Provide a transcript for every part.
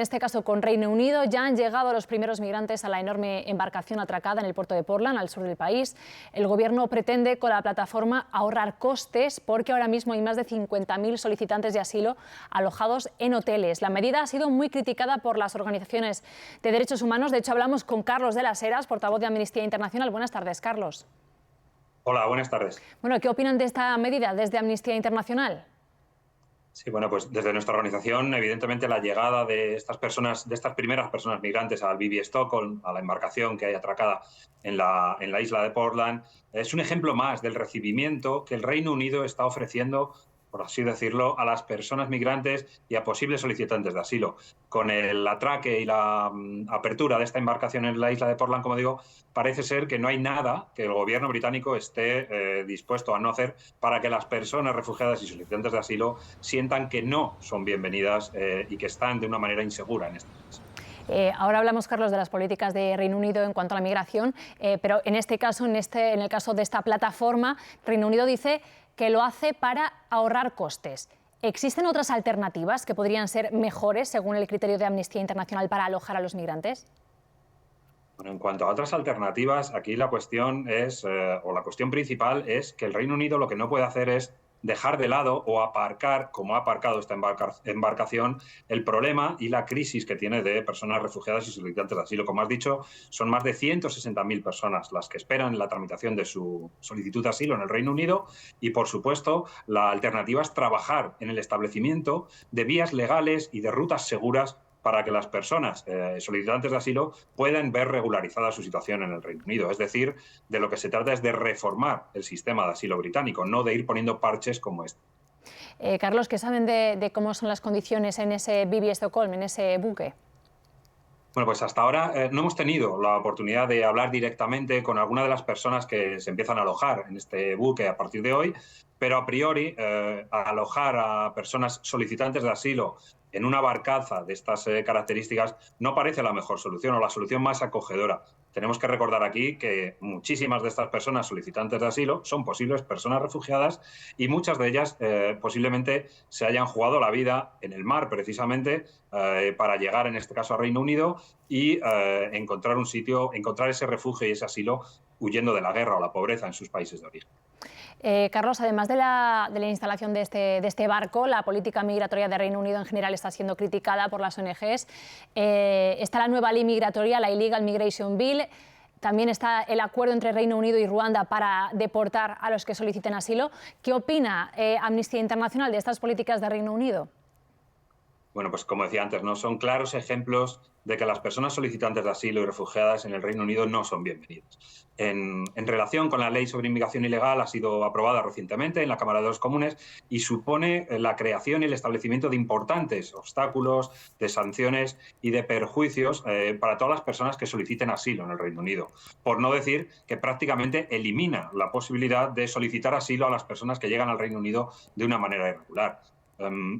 en este caso con Reino Unido. Ya han llegado los primeros migrantes a la enorme embarcación atracada en el puerto de Portland, al sur del país. El Gobierno pretende con la plataforma ahorrar costes porque ahora mismo hay más de 50.000 solicitantes de asilo alojados en hoteles. La medida ha sido muy criticada por las organizaciones de derechos humanos. De hecho, hablamos con Carlos de las Heras, portavoz de Amnistía Internacional. Buenas tardes, Carlos. Hola, buenas tardes. Bueno, ¿qué opinan de esta medida desde Amnistía Internacional? Sí, bueno, pues desde nuestra organización, evidentemente, la llegada de estas personas, de estas primeras personas migrantes al BB Stockholm, a la embarcación que hay atracada en la isla de Portland, es un ejemplo más del recibimiento que el Reino Unido está ofreciendo, por así decirlo, a las personas migrantes y a posibles solicitantes de asilo. Con el atraque y la apertura de esta embarcación en la isla de Portland, como digo, parece ser que no hay nada que el gobierno británico esté dispuesto a no hacer para que las personas refugiadas y solicitantes de asilo sientan que no son bienvenidas y que están de una manera insegura en este país. Ahora hablamos, Carlos, de las políticas de Reino Unido en cuanto a la migración, pero en este caso, en el caso de esta plataforma, Reino Unido dice que lo hace para ahorrar costes. ¿Existen otras alternativas que podrían ser mejores, según el criterio de Amnistía Internacional, para alojar a los migrantes? Bueno, en cuanto a otras alternativas, aquí la cuestión es, o la cuestión principal es que el Reino Unido lo que no puede hacer es dejar de lado o aparcar, como ha aparcado esta embarcación, el problema y la crisis que tiene de personas refugiadas y solicitantes de asilo. Como has dicho, son más de 160.000 personas las que esperan la tramitación de su solicitud de asilo en el Reino Unido y, por supuesto, la alternativa es trabajar en el establecimiento de vías legales y de rutas seguras para que las personas solicitantes de asilo puedan ver regularizada su situación en el Reino Unido. Es decir, de lo que se trata es de reformar el sistema de asilo británico, no de ir poniendo parches como este. Carlos, ¿qué saben de cómo son las condiciones en ese BB Stockholm, en ese buque? Bueno, pues hasta ahora no hemos tenido la oportunidad de hablar directamente con alguna de las personas que se empiezan a alojar en este buque a partir de hoy, pero a priori alojar a personas solicitantes de asilo en una barcaza de estas características no parece la mejor solución o la solución más acogedora. Tenemos que recordar aquí que muchísimas de estas personas solicitantes de asilo son posibles personas refugiadas y muchas de ellas posiblemente se hayan jugado la vida en el mar precisamente para llegar en este caso a Reino Unido y encontrar un sitio, encontrar ese refugio y ese asilo huyendo de la guerra o la pobreza en sus países de origen. Carlos, además de la instalación de este barco, la política migratoria de Reino Unido en general está siendo criticada por las ONGs. Está la nueva ley migratoria, la Illegal Migration Bill. También está el acuerdo entre Reino Unido y Ruanda para deportar a los que soliciten asilo. ¿Qué opina Amnistía Internacional de estas políticas de Reino Unido? Bueno, pues como decía antes, ¿no? Son claros ejemplos de que las personas solicitantes de asilo y refugiadas en el Reino Unido no son bienvenidas. En relación con la ley sobre inmigración ilegal, ha sido aprobada recientemente en la Cámara de los Comunes y supone la creación y el establecimiento de importantes obstáculos, de sanciones y de perjuicios para todas las personas que soliciten asilo en el Reino Unido. Por no decir que prácticamente elimina la posibilidad de solicitar asilo a las personas que llegan al Reino Unido de una manera irregular.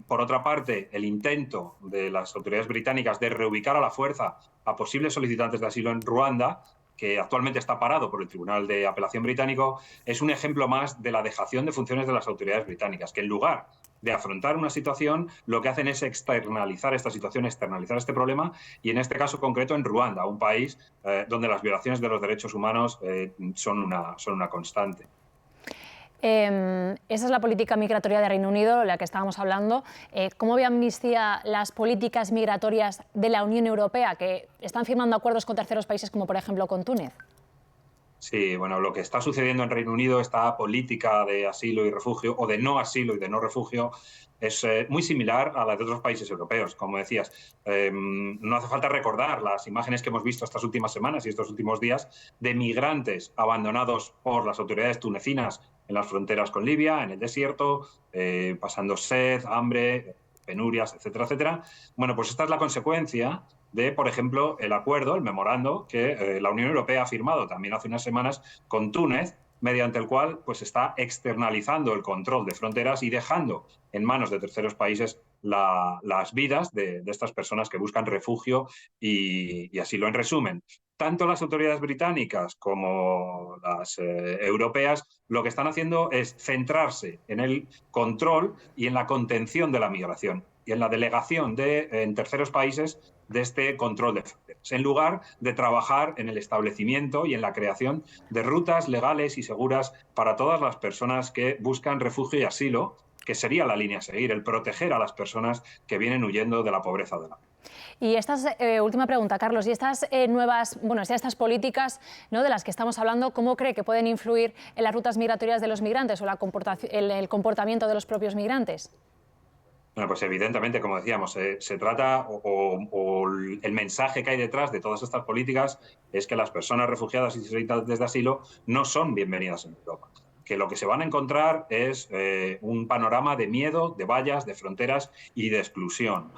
Por otra parte, el intento de las autoridades británicas de reubicar a la fuerza a posibles solicitantes de asilo en Ruanda, que actualmente está parado por el Tribunal de Apelación británico, es un ejemplo más de la dejación de funciones de las autoridades británicas, que en lugar de afrontar una situación, lo que hacen es externalizar esta situación, externalizar este problema, y en este caso concreto en Ruanda, un país donde las violaciones de los derechos humanos son una constante. Esa es la política migratoria de Reino Unido, de la que estábamos hablando. ¿Cómo ve Amnistía las políticas migratorias de la Unión Europea, que están firmando acuerdos con terceros países, como por ejemplo con Túnez? Sí, bueno, lo que está sucediendo en Reino Unido, esta política de asilo y refugio, o de no asilo y de no refugio, es muy similar a la de otros países europeos, como decías. No hace falta recordar las imágenes que hemos visto estas últimas semanas y estos últimos días de migrantes abandonados por las autoridades tunecinas en las fronteras con Libia, en el desierto, pasando sed, hambre, penurias, etcétera, etcétera. Bueno, pues esta es la consecuencia de, por ejemplo, el acuerdo, el memorando que la Unión Europea ha firmado también hace unas semanas con Túnez, mediante el cual pues, está externalizando el control de fronteras y dejando en manos de terceros países las vidas de estas personas que buscan refugio y asilo. En resumen, tanto las autoridades británicas como las europeas lo que están haciendo es centrarse en el control y en la contención de la migración y en la delegación en terceros países de este control de fronteras, en lugar de trabajar en el establecimiento y en la creación de rutas legales y seguras para todas las personas que buscan refugio y asilo, que sería la línea a seguir, el proteger a las personas que vienen huyendo de la pobreza de la vida. Y última pregunta, Carlos, y estas estas políticas, ¿no?, de las que estamos hablando, ¿cómo cree que pueden influir en las rutas migratorias de los migrantes o el comportamiento de los propios migrantes? Bueno, pues evidentemente, como decíamos, se trata o el mensaje que hay detrás de todas estas políticas es que las personas refugiadas y solicitantes de asilo no son bienvenidas en Europa. Que lo que se van a encontrar es un panorama de miedo, de vallas, de fronteras y de exclusión.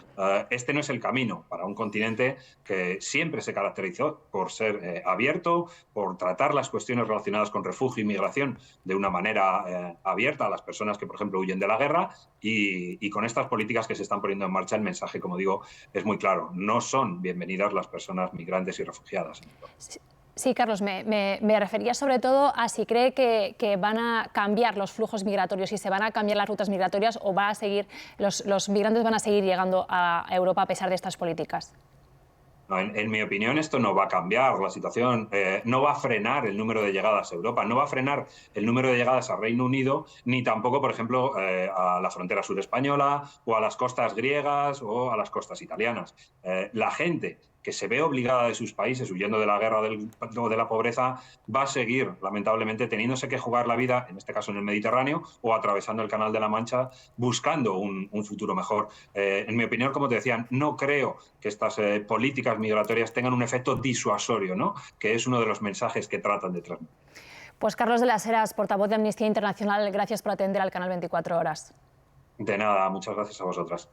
Este no es el camino para un continente que siempre se caracterizó por ser abierto, por tratar las cuestiones relacionadas con refugio y migración de una manera abierta a las personas que, por ejemplo, huyen de la guerra, y con estas políticas que se están poniendo en marcha, el mensaje, como digo, es muy claro. No son bienvenidas las personas migrantes y refugiadas. Sí, Carlos, me refería sobre todo a si cree que van a cambiar los flujos migratorios, si se van a cambiar las rutas migratorias o va a seguir, los migrantes van a seguir llegando a Europa a pesar de estas políticas. No, en mi opinión, esto no va a cambiar la situación, no va a frenar el número de llegadas a Europa, no va a frenar el número de llegadas al Reino Unido, ni tampoco, por ejemplo, a la frontera sur española o a las costas griegas o a las costas italianas. La gente que se ve obligada de sus países huyendo de la guerra o de la pobreza va a seguir, lamentablemente, teniéndose que jugar la vida, en este caso en el Mediterráneo, o atravesando el Canal de la Mancha, buscando un futuro mejor. En mi opinión, como te decía, no creo que estas políticas migratorias tengan un efecto disuasorio, ¿no?, que es uno de los mensajes que tratan de transmitir. Pues Carlos de las Heras, portavoz de Amnistía Internacional, gracias por atender al canal 24 Horas. De nada, muchas gracias a vosotras.